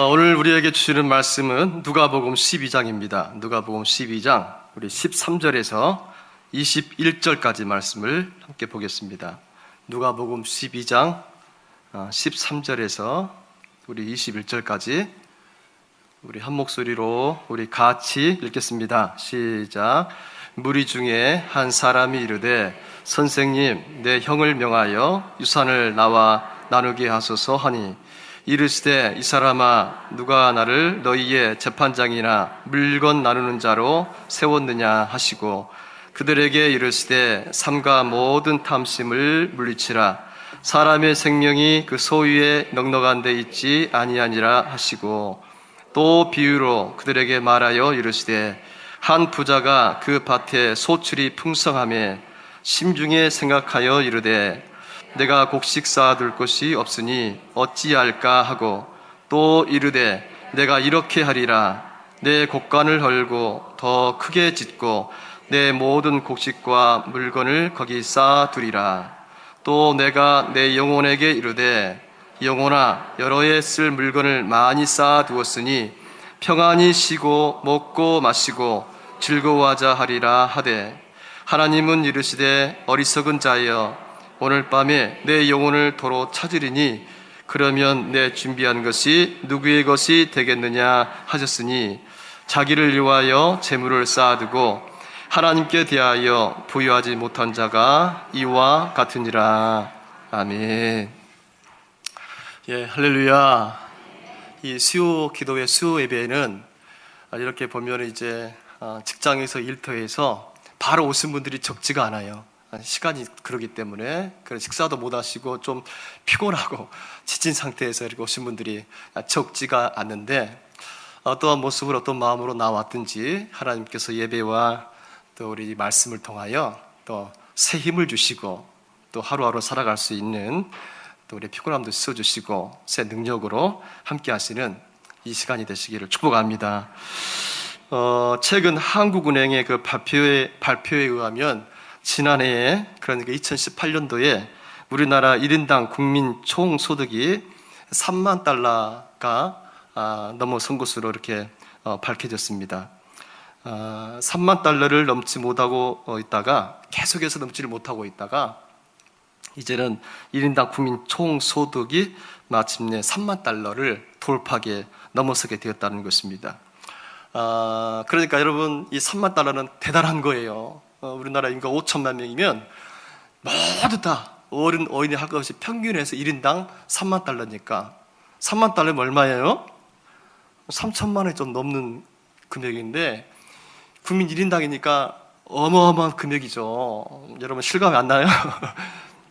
오늘 우리에게 주시는 말씀은 누가복음 12장입니다. 누가복음 12장 우리 13절에서 21절까지 말씀을 함께 보겠습니다. 누가복음 12장 13절에서 우리 21절까지 우리 한 목소리로 우리 같이 읽겠습니다. 시작. 무리 중에 한 사람이 이르되 선생님, 내 형을 명하여 유산을 나와 나누게 하소서 하니, 이르시되 이 사람아, 누가 나를 너희의 재판장이나 물건 나누는 자로 세웠느냐 하시고, 그들에게 이르시되 삼가 모든 탐심을 물리치라. 사람의 생명이 그 소유에 넉넉한 데 있지 아니하니라 하시고, 또 비유로 그들에게 말하여 이르시되 한 부자가 그 밭에 소출이 풍성하매 심중에 생각하여 이르되 내가 곡식 쌓아둘 곳이 없으니 어찌할까 하고, 또 이르되 내가 이렇게 하리라. 내 곡간을 헐고 더 크게 짓고 내 모든 곡식과 물건을 거기 쌓아두리라. 또 내가 내 영혼에게 이르되 영혼아, 여러 해 쓸 물건을 많이 쌓아두었으니 평안히 쉬고 먹고 마시고 즐거워하자 하리라 하되, 하나님은 이르시되 어리석은 자여, 오늘 밤에 내 영혼을 도로 찾으리니 그러면 내 준비한 것이 누구의 것이 되겠느냐 하셨으니, 자기를 위하여 재물을 쌓아두고 하나님께 대하여 부유하지 못한 자가 이와 같으니라. 아멘. 예, 할렐루야. 이 수요 기도회, 수요 예배에는 이렇게 보면 이제 직장에서 일터에서 바로 오신 분들이 적지가 않아요. 시간이 그러기 때문에 식사도 못 하시고 좀 피곤하고 지친 상태에서 이렇게 오신 분들이 적지가 않는데, 어떠한 모습으로 어떤 마음으로 나왔든지 하나님께서 예배와 또 우리 말씀을 통하여 또 새 힘을 주시고 또 하루하루 살아갈 수 있는, 또 우리 피곤함도 씻어주시고 새 능력으로 함께 하시는 이 시간이 되시기를 축복합니다. 최근 한국은행의 그 발표에 의하면 지난해에, 그러니까 2018년도에 우리나라 1인당 국민 총소득이 3만 달러가 넘어선 것으로 이렇게 밝혀졌습니다. 3만 달러를 넘지 못하고 있다가, 계속해서 넘지를 못하고 있다가 이제는 1인당 국민 총소득이 마침내 3만 달러를 돌파하게 넘어서게 되었다는 것입니다. 그러니까 여러분, 이 3만 달러는 대단한 거예요. 우리나라 인구가 5천만 명이면 모두 다 어린이 할 것 없이 평균에서 1인당 3만 달러니까 3만 달러면 얼마예요? 3천만 원이 좀 넘는 금액인데, 국민 1인당이니까 어마어마한 금액이죠. 여러분 실감이 안 나요?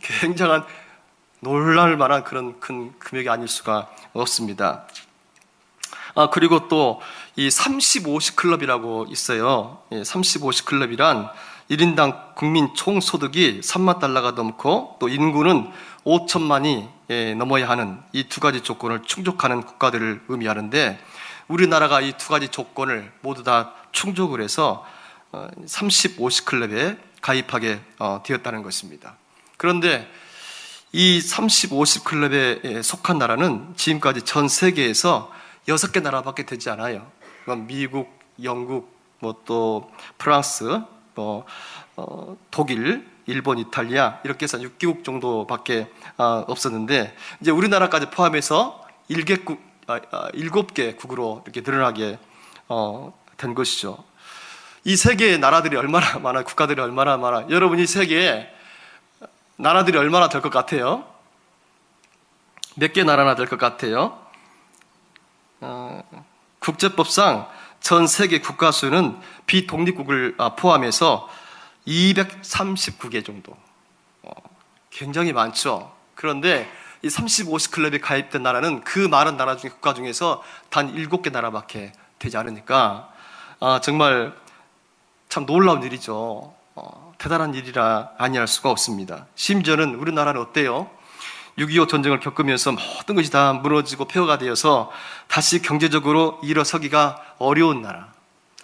굉장한 놀랄 만한 그런 큰 금액이 아닐 수가 없습니다. 그리고 또 이 30-50 클럽이라고 있어요. 30-50 클럽이란 1인당 국민 총소득이 3만 달러가 넘고 또 인구는 5천만이 넘어야 하는 이 두 가지 조건을 충족하는 국가들을 의미하는데, 우리나라가 이 두 가지 조건을 모두 다 충족을 해서 30-50 클럽에 가입하게 되었다는 것입니다. 그런데 이 30-50 클럽에 속한 나라는 지금까지 전 세계에서 6개 나라밖에 되지 않아요. 미국, 영국, 또 프랑스, 독일, 일본, 이탈리아, 이렇게 해서 6개국 정도밖에 없었는데, 이제 우리나라까지 포함해서 7개국으로 이렇게 늘어나게 된 것이죠. 이 세계의 나라들이 얼마나 많아요? 국가들이 얼마나 많아요? 여러분, 이 세계에 나라들이 얼마나 될 것 같아요? 몇 개 나라나 될 것 같아요? 국제법상 전 세계 국가 수는 비독립국을 포함해서 239개 정도. 굉장히 많죠. 그런데 이 30-50 클럽에 가입된 나라는 그 많은 나라 중에, 국가 중에서 단 7개 나라밖에 되지 않으니까 정말 참 놀라운 일이죠. 대단한 일이라 아니할 수가 없습니다. 심지어는 우리나라는 어때요? 6.25 전쟁을 겪으면서 모든 것이 다 무너지고 폐허가 되어서 다시 경제적으로 일어서기가 어려운 나라,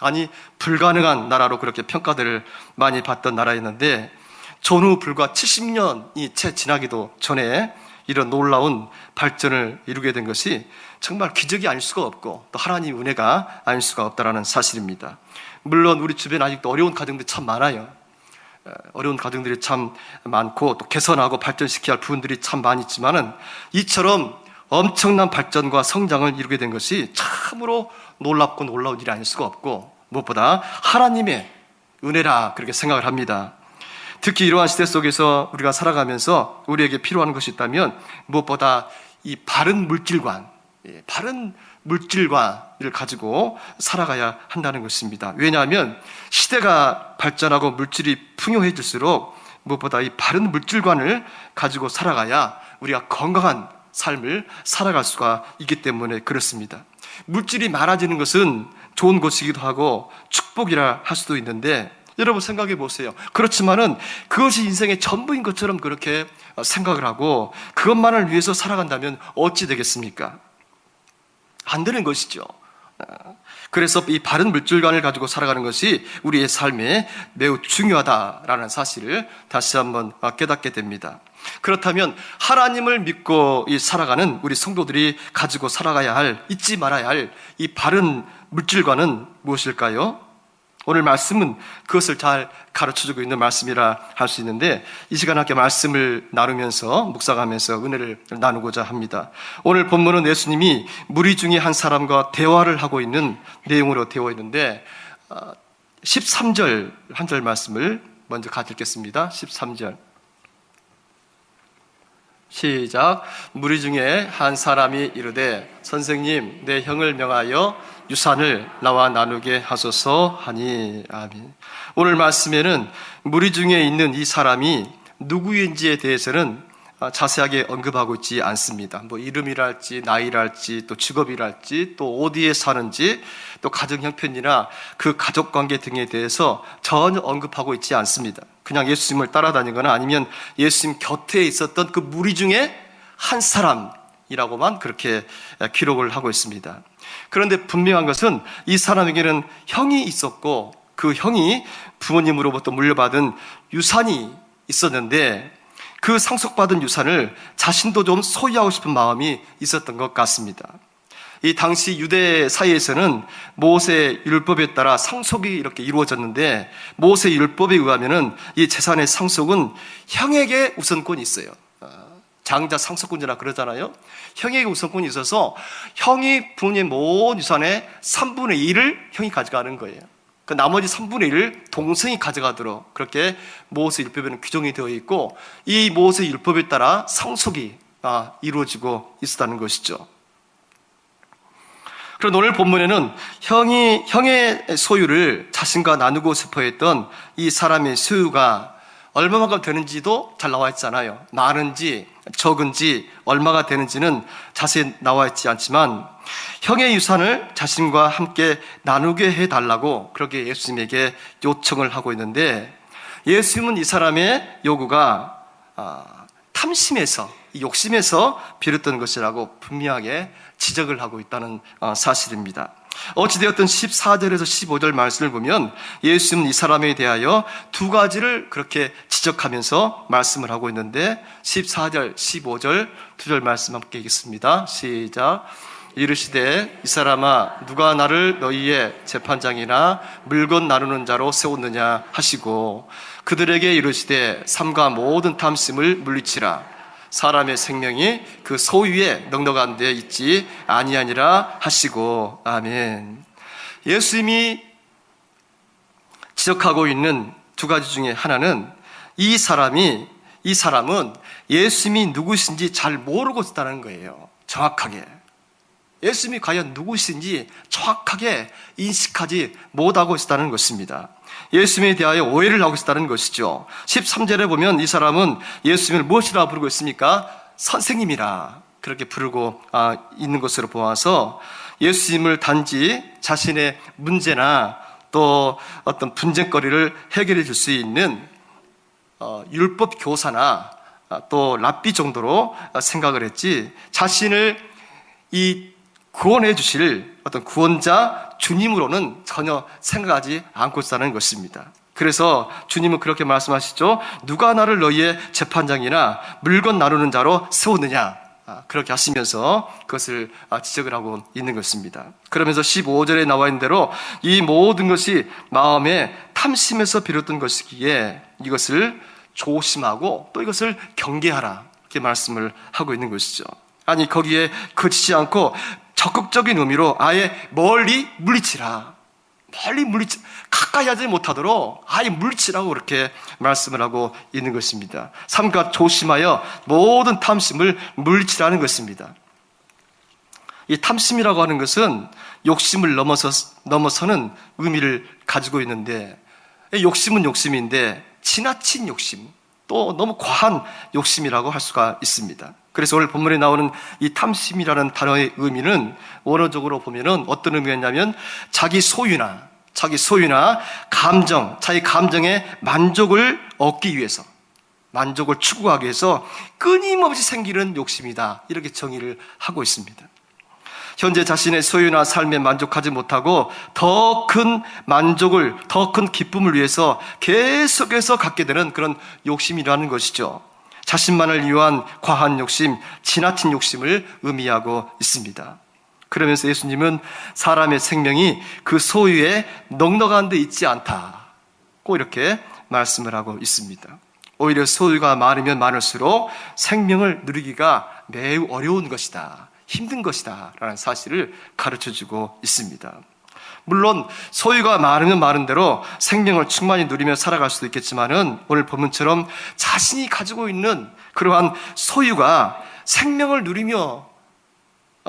아니 불가능한 나라로 그렇게 평가들을 많이 받던 나라였는데 전후 불과 70년이 채 지나기도 전에 이런 놀라운 발전을 이루게 된 것이 정말 기적이 아닐 수가 없고 또 하나님의 은혜가 아닐 수가 없다라는 사실입니다. 물론 우리 주변에 아직도 어려운 가정들이 참 많아요. 어려운 가정들이 참 많고 또 개선하고 발전시켜야 할 부분들이 참 많이 있지만은 이처럼 엄청난 발전과 성장을 이루게 된 것이 참으로 놀랍고 놀라운 일이 아닐 수가 없고 무엇보다 하나님의 은혜라 그렇게 생각을 합니다. 특히 이러한 시대 속에서 우리가 살아가면서 우리에게 필요한 것이 있다면 무엇보다 이 바른 물질관, 바른 물질관을 가지고 살아가야 한다는 것입니다. 왜냐하면 시대가 발전하고 물질이 풍요해질수록 무엇보다 이 바른 물질관을 가지고 살아가야 우리가 건강한 삶을 살아갈 수가 있기 때문에 그렇습니다. 물질이 많아지는 것은 좋은 것이기도 하고 축복이라 할 수도 있는데 여러분 생각해 보세요. 그렇지만은 그것이 인생의 전부인 것처럼 그렇게 생각을 하고 그것만을 위해서 살아간다면 어찌 되겠습니까? 안 되는 것이죠. 그래서 이 바른 물질관을 가지고 살아가는 것이 우리의 삶에 매우 중요하다라는 사실을 다시 한번 깨닫게 됩니다. 그렇다면 하나님을 믿고 살아가는 우리 성도들이 가지고 살아가야 할, 잊지 말아야 할 이 바른 물질관은 무엇일까요? 오늘 말씀은 그것을 잘 가르쳐주고 있는 말씀이라 할 수 있는데 이 시간 함께 말씀을 나누면서 묵상하면서 은혜를 나누고자 합니다. 오늘 본문은 예수님이 무리 중에 한 사람과 대화를 하고 있는 내용으로 되어 있는데 13절 한 절 말씀을 먼저 같이 읽겠습니다. 13절 시작. 무리 중에 한 사람이 이르되 선생님 내 형을 명하여 유산을 나와 나누게 하소서 하니. 아멘. 오늘 말씀에는 무리 중에 있는 이 사람이 누구인지에 대해서는 자세하게 언급하고 있지 않습니다. 뭐 이름이랄지 나이랄지 또 직업이랄지 또 어디에 사는지 또 가정 형편이나 그 가족 관계 등에 대해서 전혀 언급하고 있지 않습니다. 그냥 예수님을 따라다니거나 아니면 예수님 곁에 있었던 그 무리 중에 한 사람이라고만 그렇게 기록을 하고 있습니다. 그런데 분명한 것은 이 사람에게는 형이 있었고 그 형이 부모님으로부터 물려받은 유산이 있었는데 그 상속받은 유산을 자신도 좀 소유하고 싶은 마음이 있었던 것 같습니다. 이 당시 유대 사이에서는 모세 율법에 따라 상속이 이렇게 이루어졌는데 모세 율법에 의하면은 이 재산의 상속은 형에게 우선권이 있어요. 장자 상속권이라 그러잖아요. 형에게 우선권이 있어서 형이 부모님 모든 유산의 3분의 1을 형이 가져가는 거예요. 그 나머지 3분의 1을 동생이 가져가도록 그렇게 모세 율법에는 규정이 되어 있고 이 모세 율법에 따라 상속이 이루어지고 있었다는 것이죠. 그런데 오늘 본문에는 형의 소유를 자신과 나누고 싶어 했던 이 사람의 소유가 얼마만큼 되는지도 잘 나와 있잖아요. 많은지 적은지 얼마가 되는지는 자세히 나와 있지 않지만 형의 유산을 자신과 함께 나누게 해달라고 그렇게 예수님에게 요청을 하고 있는데 예수님은 이 사람의 요구가 탐심에서 욕심에서 비롯된 것이라고 분명하게 지적을 하고 있다는 사실입니다. 어찌되었든 14절에서 15절 말씀을 보면 예수님은 이 사람에 대하여 두 가지를 그렇게 지적하면서 말씀을 하고 있는데 14절, 15절 두 절 말씀 함께 읽겠습니다. 시작. 이르시되 이 사람아 누가 나를 너희의 재판장이나 물건 나누는 자로 세웠느냐 하시고 그들에게 이르시되 삼가 모든 탐심을 물리치라. 사람의 생명이 그 소유에 넉넉한 데 있지 아니하니라 하시고. 아멘. 예수님이 지적하고 있는 두 가지 중에 하나는 이 사람은 예수님이 누구신지 잘 모르고 있다는 거예요. 정확하게 예수님이 과연 누구신지 정확하게 인식하지 못하고 있다는 것입니다. 예수님에 대하여 오해를 하고 있다는 것이죠. 13절에 보면 이 사람은 예수님을 무엇이라 부르고 있습니까? 선생님이라 그렇게 부르고 있는 것으로 보아서 예수님을 단지 자신의 문제나 또 어떤 분쟁거리를 해결해 줄 수 있는 율법 교사나 또 랍비 정도로 생각을 했지 자신을 이 구원해 주실 어떤 구원자 주님으로는 전혀 생각하지 않고 사는 것입니다. 그래서 주님은 그렇게 말씀하시죠. 누가 나를 너희의 재판장이나 물건 나누는 자로 세우느냐, 그렇게 하시면서 그것을 지적을 하고 있는 것입니다. 그러면서 15절에 나와 있는 대로 이 모든 것이 마음의 탐심에서 비롯된 것이기에 이것을 조심하고 또 이것을 경계하라, 이렇게 말씀을 하고 있는 것이죠. 아니, 거기에 그치지 않고 적극적인 의미로 아예 멀리 물리치라, 가까이 하지 못하도록 아예 물리치라고 그렇게 말씀을 하고 있는 것입니다. 삼가 조심하여 모든 탐심을 물리치라는 것입니다. 이 탐심이라고 하는 것은 욕심을 넘어서는 의미를 가지고 있는데, 욕심은 욕심인데 지나친 욕심, 또 너무 과한 욕심이라고 할 수가 있습니다. 그래서 오늘 본문에 나오는 이 탐심이라는 단어의 의미는 원어적으로 보면은 어떤 의미가 있냐면 자기 소유나 감정, 자기 감정의 만족을 얻기 위해서, 만족을 추구하기 위해서 끊임없이 생기는 욕심이다, 이렇게 정의를 하고 있습니다. 현재 자신의 소유나 삶에 만족하지 못하고 더 큰 만족을, 더 큰 기쁨을 위해서 계속해서 갖게 되는 그런 욕심이라는 것이죠. 자신만을 위한 과한 욕심, 지나친 욕심을 의미하고 있습니다. 그러면서 예수님은 사람의 생명이 그 소유에 넉넉한 데 있지 않다고 이렇게 말씀을 하고 있습니다. 오히려 소유가 많으면 많을수록 생명을 누리기가 매우 어려운 것이다, 힘든 것이다 라는 사실을 가르쳐주고 있습니다. 물론 소유가 많으면 많은 대로 생명을 충만히 누리며 살아갈 수도 있겠지만은 오늘 본문처럼 자신이 가지고 있는 그러한 소유가 생명을 누리며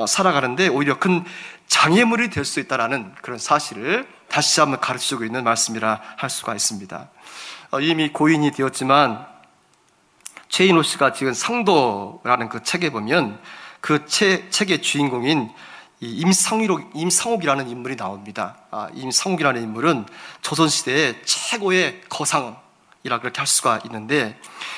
살아가는데 오히려 큰 장애물이 될 수 있다는 그런 사실을 다시 한번 가르쳐주고 있는 말씀이라 할 수가 있습니다. 이미 고인이 되었지만 최인호 씨가 지은 상도라는 그 책에 보면 그 책의 주인공인 임상옥이라는 인물이 나옵니다. 임상옥이라는 인물은 조선시대의 최고의 거상이라 그렇게 할 수가 있는데,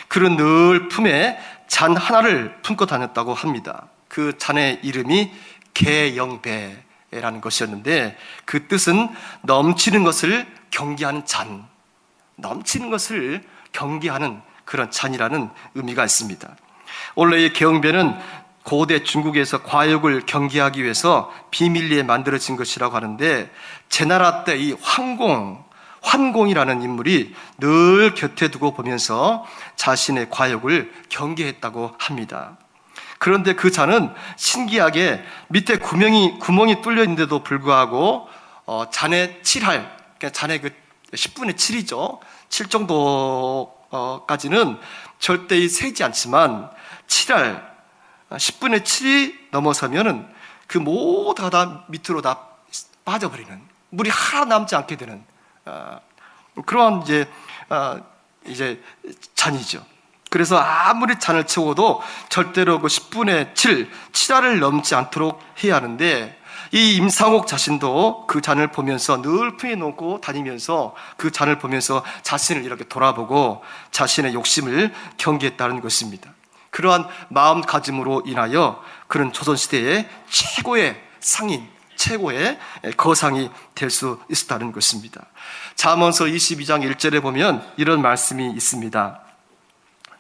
그는 늘 품에 잔 하나를 품고 다녔다고 합니다. 그 잔의 이름이 개영배라는 것이었는데 그 뜻은 넘치는 것을 경계하는 잔, 넘치는 것을 경계하는 그런 잔이라는 의미가 있습니다. 원래 이 개영배는 고대 중국에서 과욕을 경계하기 위해서 비밀리에 만들어진 것이라고 하는데, 제나라 때 이 환공이라는 인물이 늘 곁에 두고 보면서 자신의 과욕을 경계했다고 합니다. 그런데 그 잔은 신기하게 밑에 구멍이 뚫려 있는데도 불구하고 잔의 7할, 그러니까 잔의 그 10분의 7이죠. 7 정도까지는 절대 새지 않지만 7할 10분의 7이 넘어서면은 그 모두가 다 밑으로 다 빠져버리는, 물이 하나 남지 않게 되는 그러한 이제 잔이죠. 그래서 아무리 잔을 채워도 절대로 그 10분의 7알을 넘지 않도록 해야 하는데, 이 임상옥 자신도 그 잔을 보면서 늘 품에 놓고 다니면서 그 잔을 보면서 자신을 이렇게 돌아보고 자신의 욕심을 경계했다는 것입니다. 그러한 마음가짐으로 인하여 그런 조선시대의 최고의 상인, 최고의 거상이 될 수 있었다는 것입니다. 잠언서 22장 1절에 보면 이런 말씀이 있습니다.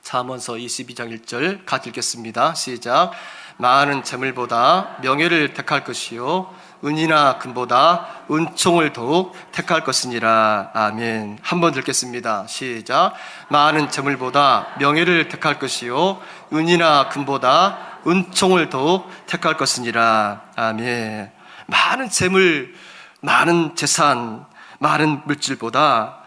잠언서 22장 1절 같이 읽겠습니다. 시작. 많은 재물보다 명예를 택할 것이요 은이나 금보다 은총을 더욱 택할 것이니라. 아멘. 한번 읽겠습니다. 시작. 많은 재물보다 명예를 택할 것이요 은이나 금보다 은총을 더욱 택할 것이니라. 아멘. 많은 재물, 많은 재산, 많은 물질보다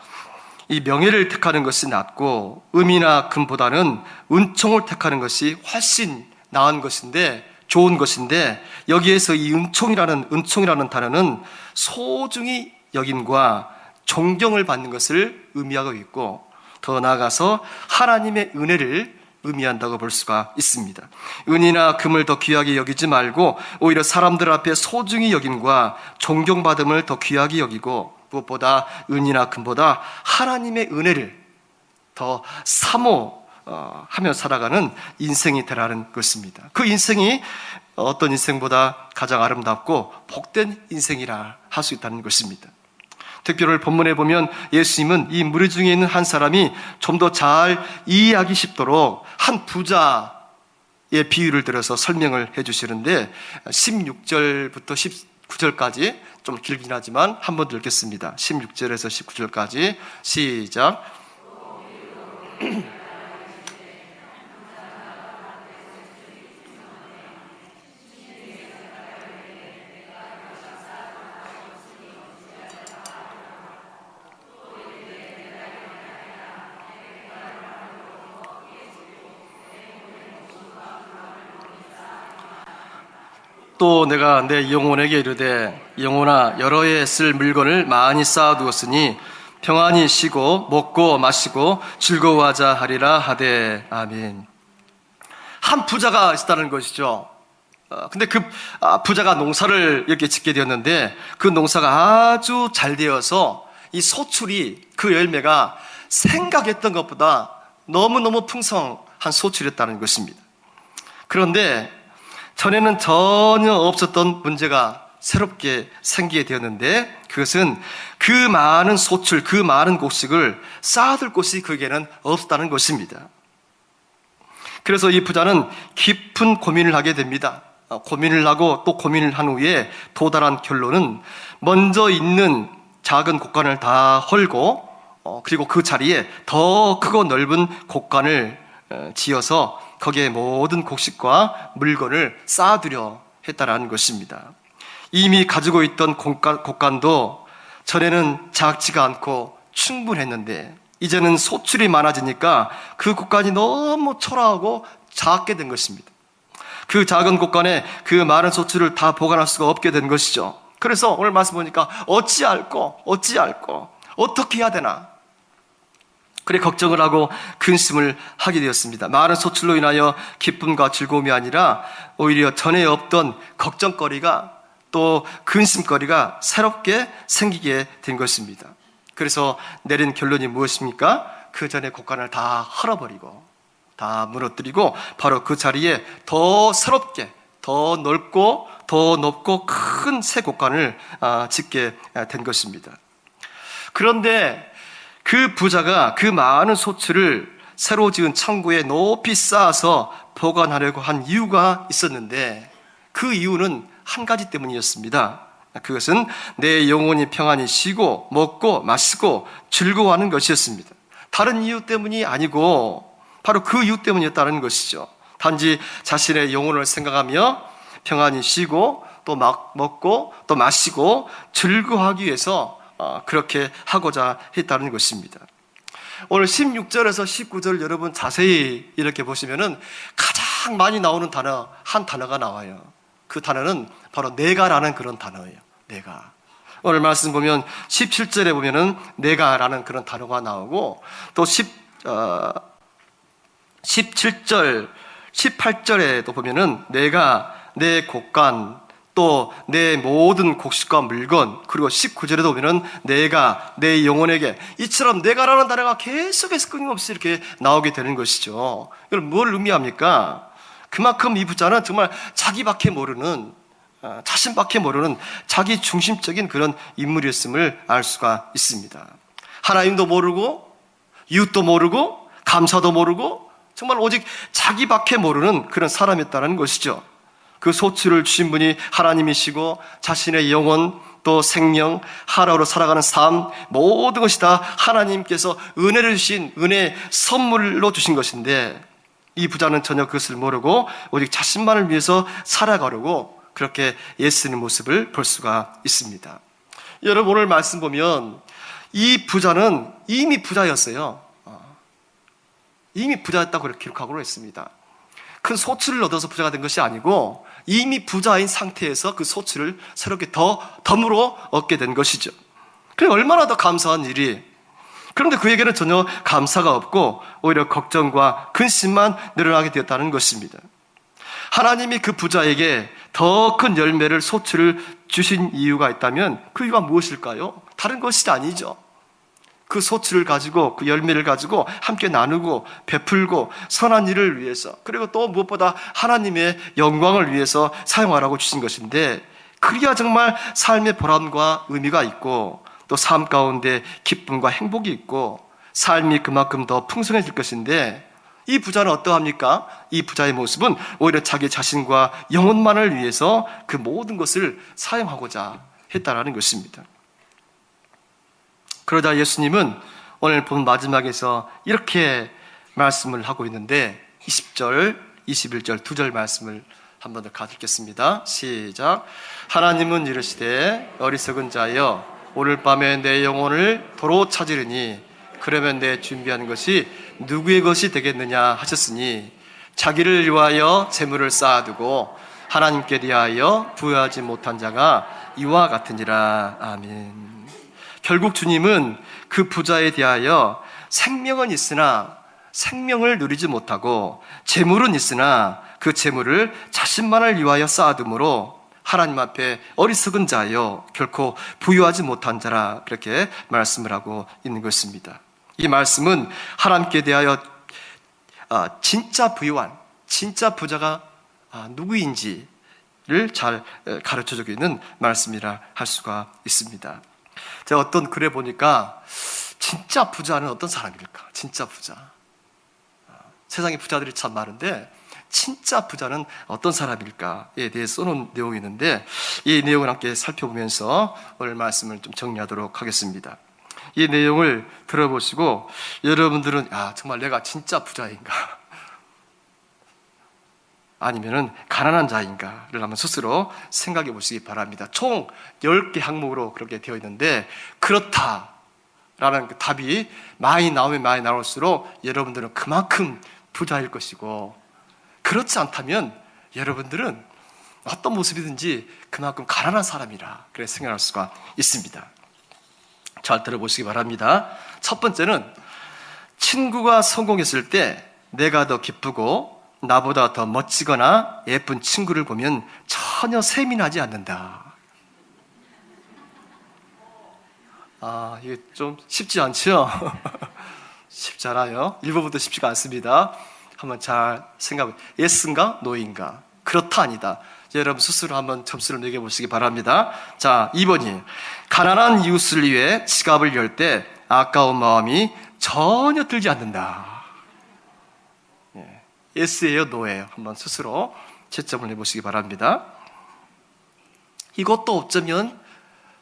이 명예를 택하는 것이 낫고 음이나 금보다는 은총을 택하는 것이 훨씬 나은 것인데, 좋은 것인데, 여기에서 이 은총이라는 단어는 소중히 여김과 존경을 받는 것을 의미하고 있고, 더 나아가서 하나님의 은혜를 의미한다고 볼 수가 있습니다. 은이나 금을 더 귀하게 여기지 말고 오히려 사람들 앞에 소중히 여김과 존경받음을 더 귀하게 여기고, 무엇보다 은이나 금보다 하나님의 은혜를 더 사모, 하며 살아가는 인생이 되라는 것입니다. 그 인생이 어떤 인생보다 가장 아름답고 복된 인생이라 할 수 있다는 것입니다. 특별히 본문에 보면 예수님은 이 무리 중에 있는 한 사람이 좀 더 잘 이해하기 쉽도록 한 부자의 비유를 들어서 설명을 해주시는데 16절부터 19절까지 좀 길긴 하지만 한번 읽겠습니다. 16절에서 19절까지 시작. 또 내가 내 영혼에게 이르되 영혼아 여러 해 쓸 물건을 많이 쌓아두었으니 평안히 쉬고 먹고 마시고 즐거워하자 하리라 하되 아멘. 한 부자가 있었다는 것이죠. 근데 그 부자가 농사를 이렇게 짓게 되었는데 그 농사가 아주 잘 되어서 이 소출이, 그 열매가 생각했던 것보다 너무너무 풍성한 소출이었다는 것입니다. 그런데 전에는 전혀 없었던 문제가 새롭게 생기게 되었는데 그것은 그 많은 소출, 그 많은 곡식을 쌓아둘 곳이 그에게는 없었다는 것입니다. 그래서 이 부자는 깊은 고민을 하게 됩니다. 고민을 하고 또 고민을 한 후에 도달한 결론은 먼저 있는 작은 곡간을 다 헐고 그리고 그 자리에 더 크고 넓은 곡간을 지어서 거기에 모든 곡식과 물건을 쌓아두려 했다라는 것입니다. 이미 가지고 있던 곡간도 전에는 작지가 않고 충분했는데 이제는 소출이 많아지니까 그 곡간이 너무 초라하고 작게 된 것입니다. 그 작은 곡간에 그 많은 소출을 다 보관할 수가 없게 된 것이죠. 그래서 오늘 말씀 보니까 어찌할꼬 어떻게 해야 되나, 그래 걱정을 하고 근심을 하게 되었습니다. 많은 소출로 인하여 기쁨과 즐거움이 아니라 오히려 전에 없던 걱정거리가 또 근심거리가 새롭게 생기게 된 것입니다. 그래서 내린 결론이 무엇입니까? 그 전에 곡간을 다 헐어버리고 다 무너뜨리고 바로 그 자리에 더 새롭게, 더 넓고 더 높고 큰 새 곡간을 짓게 된 것입니다. 그런데 그 부자가 그 많은 소출을 새로 지은 창고에 높이 쌓아서 보관하려고 한 이유가 있었는데 그 이유는 한 가지 때문이었습니다. 그것은 내 영혼이 평안히 쉬고 먹고 마시고 즐거워하는 것이었습니다. 다른 이유 때문이 아니고 바로 그 이유 때문이었다는 것이죠. 단지 자신의 영혼을 생각하며 평안히 쉬고 또 먹고 또 마시고 즐거워하기 위해서 그렇게 하고자 했다는 것입니다. 오늘 16절에서 19절 여러분 자세히 이렇게 보시면은 가장 많이 나오는 단어, 한 단어가 나와요. 그 단어는 바로 내가라는 그런 단어예요. 내가. 오늘 말씀 보면 17절에 보면은 내가라는 그런 단어가 나오고 또 17절, 18절에도 보면은 내가 내 곡간 또 내 모든 곡식과 물건, 그리고 19절에도 보면은 내가 내 영혼에게, 이처럼 내가라는 단어가 계속해서 끊임없이 이렇게 나오게 되는 것이죠. 이걸 뭘 의미합니까? 그만큼 이 부자는 정말 자기밖에 모르는, 자신밖에 모르는 자기 중심적인 그런 인물이었음을 알 수가 있습니다. 하나님도 모르고 이웃도 모르고 감사도 모르고 정말 오직 자기밖에 모르는 그런 사람이었다는 것이죠. 그 소출을 주신 분이 하나님이시고 자신의 영혼 또 생명, 하루하루 살아가는 삶, 모든 것이 다 하나님께서 은혜를 주신, 은혜 선물로 주신 것인데 이 부자는 전혀 그것을 모르고 오직 자신만을 위해서 살아가려고 그렇게 애쓰는 모습을 볼 수가 있습니다. 여러분 오늘 말씀 보면 이 부자는 이미 부자였어요. 이미 부자였다고 그렇게 기록하고 있습니다. 큰 소출을 얻어서 부자가 된 것이 아니고 이미 부자인 상태에서 그 소출을 새롭게 덤으로 얻게 된 것이죠. 그게 얼마나 더 감사한 일이. 그런데 그에게는 전혀 감사가 없고 오히려 걱정과 근심만 늘어나게 되었다는 것입니다. 하나님이 그 부자에게 더 큰 열매를, 소출을 주신 이유가 있다면 그 이유가 무엇일까요? 다른 것이 아니죠. 그 소치를 가지고 그 열매를 가지고 함께 나누고 베풀고 선한 일을 위해서, 그리고 또 무엇보다 하나님의 영광을 위해서 사용하라고 주신 것인데, 그래야 정말 삶의 보람과 의미가 있고 또 삶 가운데 기쁨과 행복이 있고 삶이 그만큼 더 풍성해질 것인데, 이 부자는 어떠합니까? 이 부자의 모습은 오히려 자기 자신과 영혼만을 위해서 그 모든 것을 사용하고자 했다라는 것입니다. 그러자 예수님은 오늘 본 마지막에서 이렇게 말씀을 하고 있는데, 20절, 21절 두 절 말씀을 한 번 더 가르치겠습니다. 시작. 하나님은 이르시되 어리석은 자여, 오늘 밤에 내 영혼을 도로 찾으리니 그러면 내 준비한 것이 누구의 것이 되겠느냐 하셨으니, 자기를 위하여 재물을 쌓아두고 하나님께 대하여 부여하지 못한 자가 이와 같으니라. 아멘. 결국 주님은 그 부자에 대하여 생명은 있으나 생명을 누리지 못하고 재물은 있으나 그 재물을 자신만을 위하여 쌓아둠으로 하나님 앞에 어리석은 자여 결코 부유하지 못한 자라, 그렇게 말씀을 하고 있는 것입니다. 이 말씀은 하나님께 대하여 진짜 부유한, 진짜 부자가 누구인지를 잘 가르쳐주고 있는 말씀이라 할 수가 있습니다. 제가 어떤 글에 보니까 진짜 부자는 어떤 사람일까? 진짜 부자. 세상에 부자들이 참 많은데 진짜 부자는 어떤 사람일까에 대해 써놓은 내용이 있는데, 이 내용을 함께 살펴보면서 오늘 말씀을 좀 정리하도록 하겠습니다. 이 내용을 들어보시고 여러분들은 정말 내가 진짜 부자인가? 아니면은 가난한 자인가를 한번 스스로 생각해 보시기 바랍니다. 총 10개 항목으로 그렇게 되어 있는데, 그렇다라는 그 답이 많이 나오면 많이 나올수록 여러분들은 그만큼 부자일 것이고, 그렇지 않다면 여러분들은 어떤 모습이든지 그만큼 가난한 사람이라 그렇게 생각할 수가 있습니다. 잘 들어보시기 바랍니다. 첫 번째는, 친구가 성공했을 때 내가 더 기쁘고 나보다 더 멋지거나 예쁜 친구를 보면 전혀 셈이 나지 않는다. 이게 좀 쉽지 않죠? 쉽지 않아요. 1번부터 쉽지가 않습니다. 한번 잘 생각해. 예스인가? 노인가? 그렇다, 아니다. 여러분 스스로 한번 점수를 매겨보시기 바랍니다. 자, 2번이, 가난한 이웃을 위해 지갑을 열 때 아까운 마음이 전혀 들지 않는다. 예스예요, 노예요? 한번 스스로 채점을 해보시기 바랍니다. 이것도 어쩌면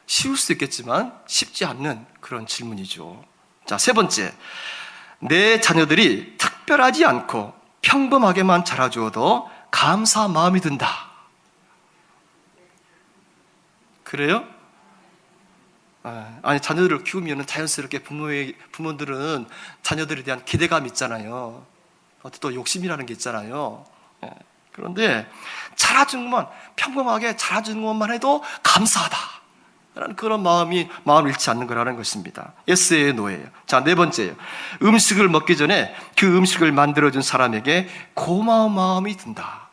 쉬울 수 있겠지만 쉽지 않는 그런 질문이죠. 자, 세 번째, 내 자녀들이 특별하지 않고 평범하게만 자라주어도 감사 마음이 든다. 그래요? 아니, 자녀들을 키우면 자연스럽게 부모들은 자녀들에 대한 기대감이 있잖아요. 또 욕심이라는 게 있잖아요. 그런데 자라주는 것만, 평범하게 자라주는 것만 해도 감사하다 라는 그런 마음을 잃지 않는 거라는 것입니다. 예스예요, 노예요? 자, 네 번째예요. 음식을 먹기 전에 그 음식을 만들어준 사람에게 고마운 마음이 든다.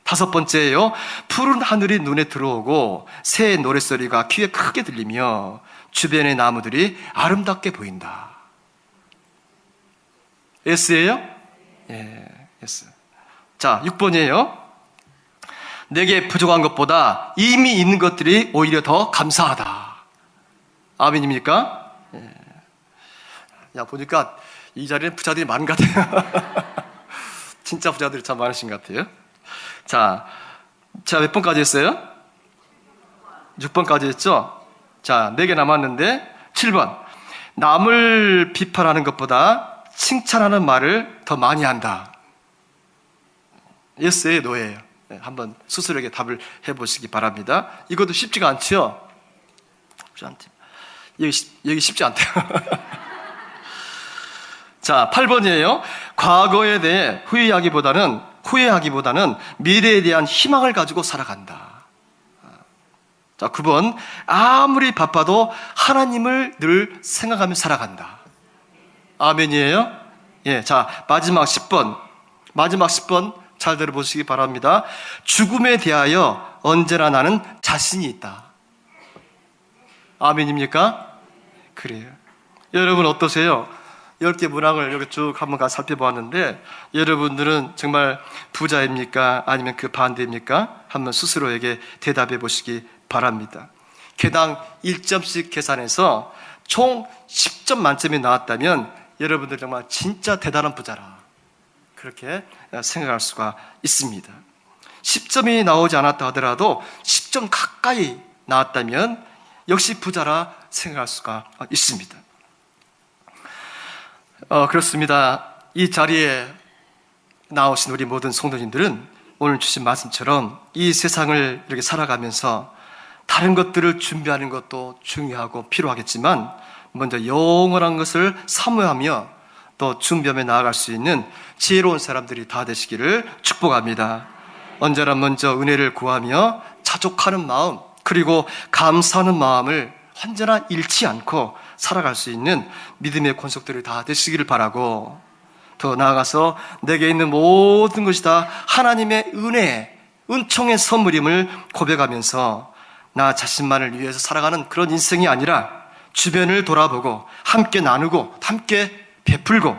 다섯 번째예요. 푸른 하늘이 눈에 들어오고 새의 노랫소리가 귀에 크게 들리며 주변의 나무들이 아름답게 보인다. 예스예요? 예, 예스. 자, 6번이에요. 내게 부족한 것보다 이미 있는 것들이 오히려 더 감사하다. 아멘입니까? 예. 야, 보니까 이 자리에 부자들이 많은 것 같아요. 진짜 부자들이 참 많으신 것 같아요. 자, 제가 몇 번까지 했어요? 6번까지 했죠? 자, 4개 남았는데 7번. 남을 비판하는 것보다 칭찬하는 말을 더 많이 한다. 예스예요, 노예예요? 네, 한번 스스로에게 답을 해보시기 바랍니다. 이것도 쉽지가 않죠? 쉽지 않대요. 여기 쉽지 않대요. 자, 8번이에요. 과거에 대해 후회하기보다는 미래에 대한 희망을 가지고 살아간다. 자, 9번. 아무리 바빠도 하나님을 늘 생각하며 살아간다. 아멘이에요? 예, 자, 마지막 10번 잘 들어보시기 바랍니다. 죽음에 대하여 언제나 나는 자신이 있다. 아멘입니까? 그래요. 여러분 어떠세요? 10개 문항을 이렇게 쭉 한번 살펴보았는데 여러분들은 정말 부자입니까? 아니면 그 반대입니까? 한번 스스로에게 대답해 보시기 바랍니다. 개당 1점씩 계산해서 총 10점 만점이 나왔다면 여러분들 정말 진짜 대단한 부자라, 그렇게 생각할 수가 있습니다. 10점이 나오지 않았다 하더라도 10점 가까이 나왔다면 역시 부자라 생각할 수가 있습니다. 그렇습니다. 이 자리에 나오신 우리 모든 성도님들은 오늘 주신 말씀처럼 이 세상을 이렇게 살아가면서 다른 것들을 준비하는 것도 중요하고 필요하겠지만 먼저 영원한 것을 사모하며 또 준비하며 나아갈 수 있는 지혜로운 사람들이 다 되시기를 축복합니다. 언제나 먼저 은혜를 구하며 자족하는 마음, 그리고 감사하는 마음을 언제나 잃지 않고 살아갈 수 있는 믿음의 권속들이 다 되시기를 바라고, 더 나아가서 내게 있는 모든 것이 다 하나님의 은혜, 은총의 선물임을 고백하면서 나 자신만을 위해서 살아가는 그런 인생이 아니라 주변을 돌아보고 함께 나누고 함께 베풀고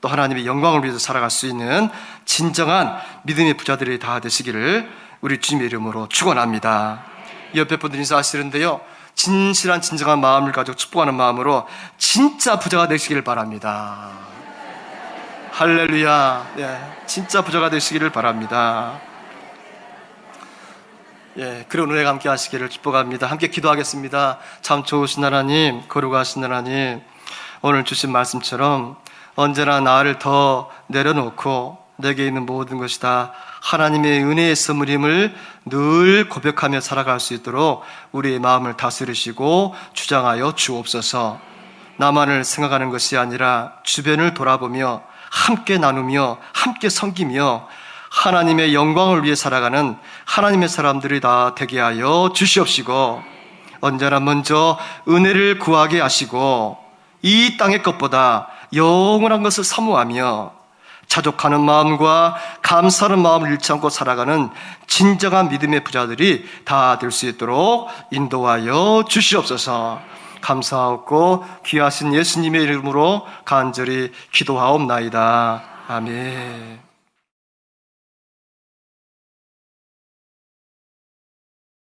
또 하나님의 영광을 위해서 살아갈 수 있는 진정한 믿음의 부자들이 다 되시기를 우리 주님의 이름으로 축원합니다. 옆에 분들 인사하시는데요, 진실한 진정한 마음을 가지고 축복하는 마음으로 진짜 부자가 되시기를 바랍니다. 할렐루야. 진짜 부자가 되시기를 바랍니다. 그런 은혜가 함께 하시기를 축복합니다. 함께 기도하겠습니다. 참 좋으신 하나님, 거룩하신 하나님, 오늘 주신 말씀처럼 언제나 나를 더 내려놓고 내게 있는 모든 것이 다 하나님의 은혜의 선물임을 늘 고백하며 살아갈 수 있도록 우리의 마음을 다스리시고 주장하여 주옵소서. 나만을 생각하는 것이 아니라 주변을 돌아보며 함께 나누며 함께 섬기며 하나님의 영광을 위해 살아가는 하나님의 사람들이 다 되게 하여 주시옵시고, 언제나 먼저 은혜를 구하게 하시고 이 땅의 것보다 영원한 것을 사모하며 자족하는 마음과 감사하는 마음을 잃지 않고 살아가는 진정한 믿음의 부자들이 다 될 수 있도록 인도하여 주시옵소서. 감사하고 귀하신 예수님의 이름으로 간절히 기도하옵나이다. 아멘.